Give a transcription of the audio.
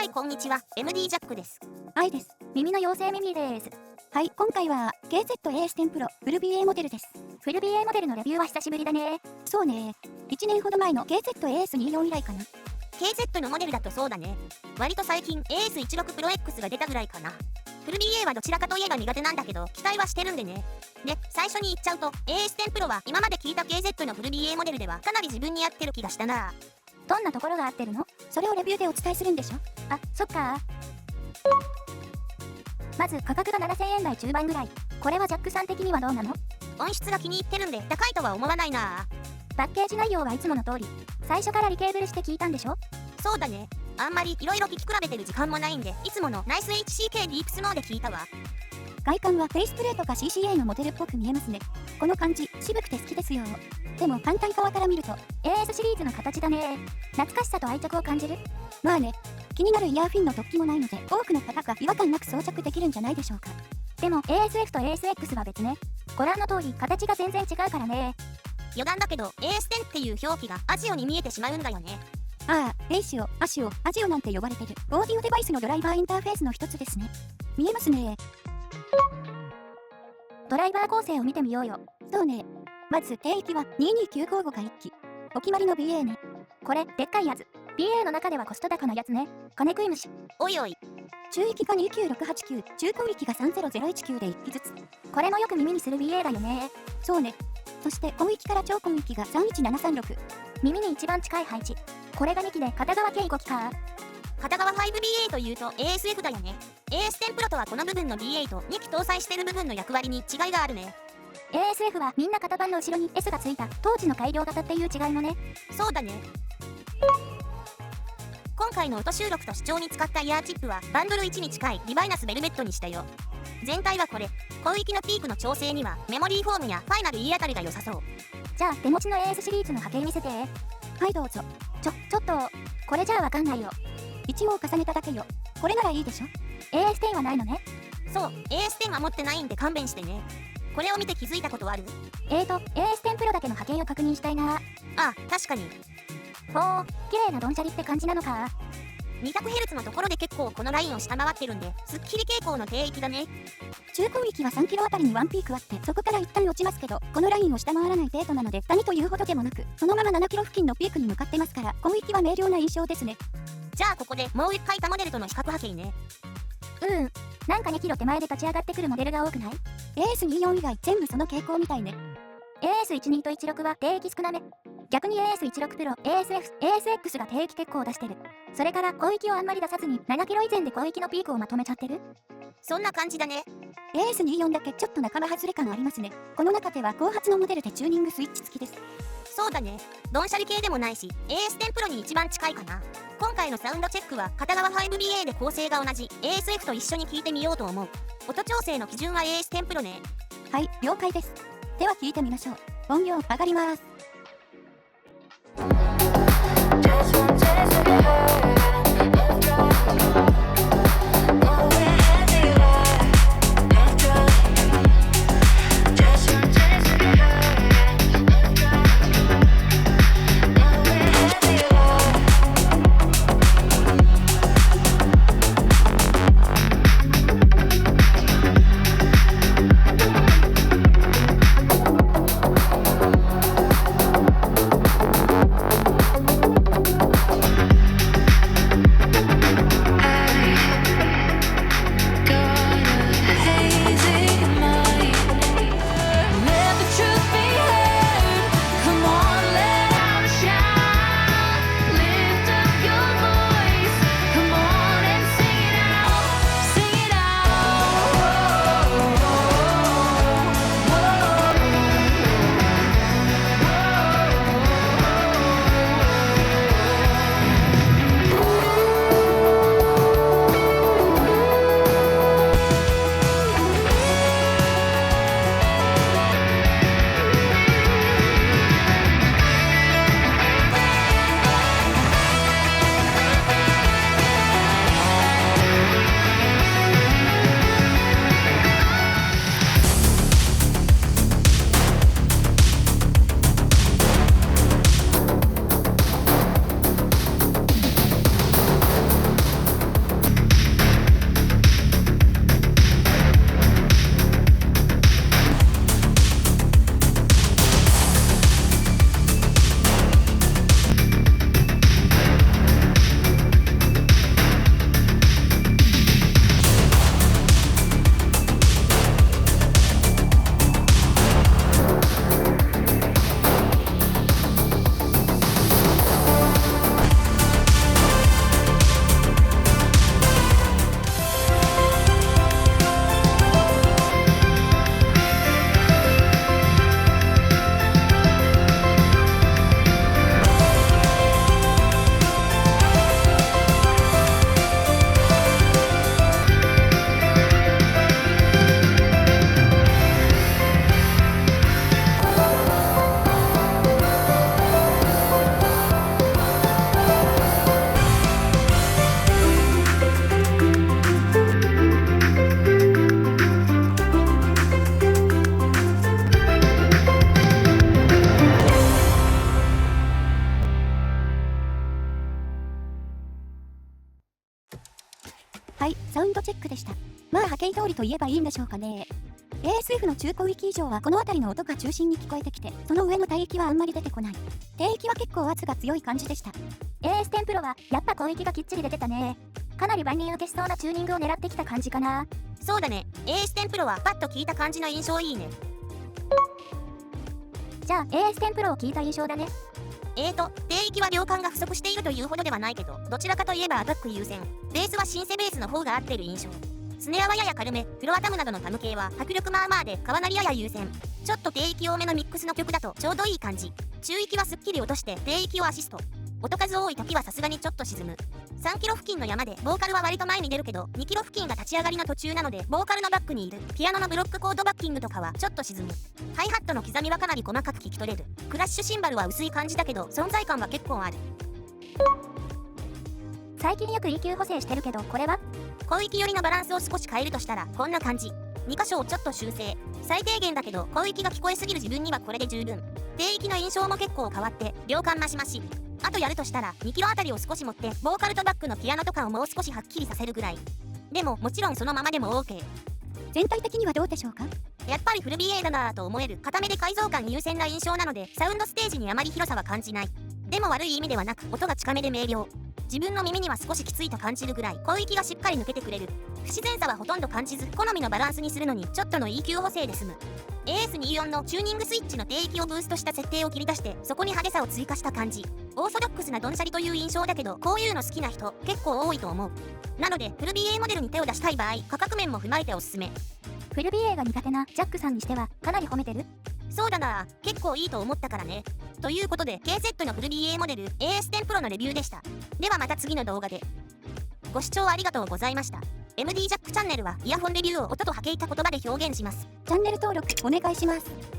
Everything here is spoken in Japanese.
いこんにちは、MD ジャックです。愛です。耳の妖精ミミです。はい、今回は KZ-AS10 Pro フル BA モデルです。フル BA モデルのレビューは久しぶりだね。そうね。1年ほど前の KZ-AS24 以来かな。KZ のモデルだとそうだね。割と最近 AS16 Pro X が出たぐらいかな。フル BA はどちらかといえば苦手なんだけど、期待はしてるんでね。で、最初に言っちゃうと AS10 Pro は今まで聞いた KZ のフル BA モデルではかなり自分に合ってる気がしたな。どんなところが合ってるの？それをレビューでお伝えするんでしょ？あ、そっか。まず価格が7000円台中盤ぐらい。これはジャックさん的にはどうなの？音質が気に入ってるんで高いとは思わないな。パッケージ内容はいつもの通り。最初からリケーブルして聞いたんでしょ？そうだね。あんまり色々聞き比べてる時間もないんで、いつものナイス HCK ディープスノーで聞いたわ。外観はフェイスプレートか CCA のモデルっぽく見えますね。この感じ、渋くて好きですよ。でも反対側から見ると AS シリーズの形だね。懐かしさと愛着を感じる？まあね。気になるイヤーフィンの突起もないので、多くの方が違和感なく装着できるんじゃないでしょうか。でも ASF と ASX は別ね。ご覧の通り形が全然違うからね。余談だけど AS10 っていう表記がアジオに見えてしまうんだよね。ああ、エイシオ、アシオ、アジオなんて呼ばれてるオーディオデバイスのドライバーインターフェースの一つですね。見えますね。ドライバー構成を見てみようよ。そうね。まず定域は22955が1機。お決まりの BA ね。これ、でっかいやつ。BA の中ではコスト高なやつね。金食い虫。おいおい。中域が29689、中高域が30019で1機ずつ。これもよく耳にする BA だよね。そうね。そして高域から超高域が31736。耳に一番近い配置。これが2機で片側計5機か。片側 5BA というと ASF だよね。AS10 Pro とはこの部分の BA と2機搭載してる部分の役割に違いがあるね。ASF はみんな型番の後ろに S がついた当時の改良型っていう違いのね。そうだね。今回の音収録と視聴に使ったイヤーチップはバンドル1に近いリバイナスベルベットにしたよ。全体はこれ。広域のピークの調整にはメモリーフォームやファイナル E あたりが良さそう。じゃあ手持ちの AS シリーズの波形見せて。はいどうぞ。ちょっと、これじゃあわかんないよ。一応重ねただけよ。これならいいでしょ？ AS10 はないのね。そう、AS10 は持ってないんで勘弁してね。これを見て気づいたことある？AS10 Pro だけの波形を確認したいな。ああ、確かに。ほー、綺麗なドンシャリって感じなのか。200Hz のところで結構このラインを下回ってるんで、すっきり傾向の低域だね。中高域は3キロあたりにワンピークあって、そこから一旦落ちますけど、このラインを下回らない程度なので、谷というほどでもなく、そのまま7キロ付近のピークに向かってますから、広域は明瞭な印象ですね。じゃあここでもう一回他モデルとの比較波形ね。なんか2キロ手前で立ち上がってくるモデルが多くない？ AS24 以外全部その傾向みたいね。AS12 と16は低域少なめ。逆に AS16 Pro、ASX が低域結構出してる。それから広域をあんまり出さずに7キロ以前で広域のピークをまとめちゃってる？そんな感じだね。AS24 だけちょっと仲間外れ感ありますね。この中では後発のモデルでチューニングスイッチ付きです。そうだね。ドンシャリ系でもないし AS10 Pro に一番近いかな。今回のサウンドチェックは片側 5BA で構成が同じ ASF と一緒に聞いてみようと思う。音調整の基準は AS10 Pro ね。はい、了解です。では聞いてみましょう。音量上がります。はい、サウンドチェックでした。まあ波形通りと言えばいいんでしょうかね。ASF の中高域以上はこの辺りの音が中心に聞こえてきて、その上の帯域はあんまり出てこない。低域は結構圧が強い感じでした。AS10 プロはやっぱ広域がきっちり出てたね。かなり万人受けしそうなチューニングを狙ってきた感じかな。そうだね。AS10 プロはパッと聞いた感じの印象いいね。じゃあ AS10 プロを聞いた印象だね。低域は量感が不足しているというほどではないけど、どちらかといえばアタック優先。ベースはシンセベースの方が合ってる印象。スネアはやや軽め、フロアタムなどのタム系は迫力まあまあで川鳴りやや優先。ちょっと低域多めのミックスの曲だとちょうどいい感じ。中域はすっきり落として低域をアシスト。音数多い時はさすがにちょっと沈む。3キロ付近の山でボーカルは割と前に出るけど、2キロ付近が立ち上がりの途中なのでボーカルのバックにいるピアノのブロックコードバッキングとかはちょっと沈む。ハイハットの刻みはかなり細かく聞き取れる。クラッシュシンバルは薄い感じだけど存在感は結構ある。最近よく EQ 補正してるけど、これは広域寄りのバランスを少し変えるとしたらこんな感じ。2箇所をちょっと修正。最低限だけど広域が聞こえすぎる自分にはこれで十分。低域の印象も結構変わって量感マシマシ。あとやるとしたら2キロあたりを少し持ってボーカルとバックのピアノとかをもう少しはっきりさせるぐらい。でももちろんそのままでも OK。 全体的にはどうでしょうか。やっぱりフル BA だなぁと思える固めで改造感優先な印象なのでサウンドステージにあまり広さは感じない。でも悪い意味ではなく音が近めで明瞭。自分の耳には少しきついと感じるぐらい広域がしっかり抜けてくれる。不自然さはほとんど感じず好みのバランスにするのにちょっとの EQ 補正で済む。 AS24 のチューニングスイッチの低域をブーストした設定を切り出してそこに派手さを追加した感じ。オーソドックスなドンシャリという印象だけどこういうの好きな人結構多いと思う。なのでフル BA モデルに手を出したい場合価格面も踏まえておすすめ。フル BA が苦手なジャックさんにしてはかなり褒めてる。そうだな、結構いいと思ったからね。ということで KZ のフル BA モデル AS10 Pro のレビューでした。ではまた次の動画で。ご視聴ありがとうございました。MD ジャックチャンネルはイヤホンレビューを音と波形た言葉で表現します。チャンネル登録お願いします。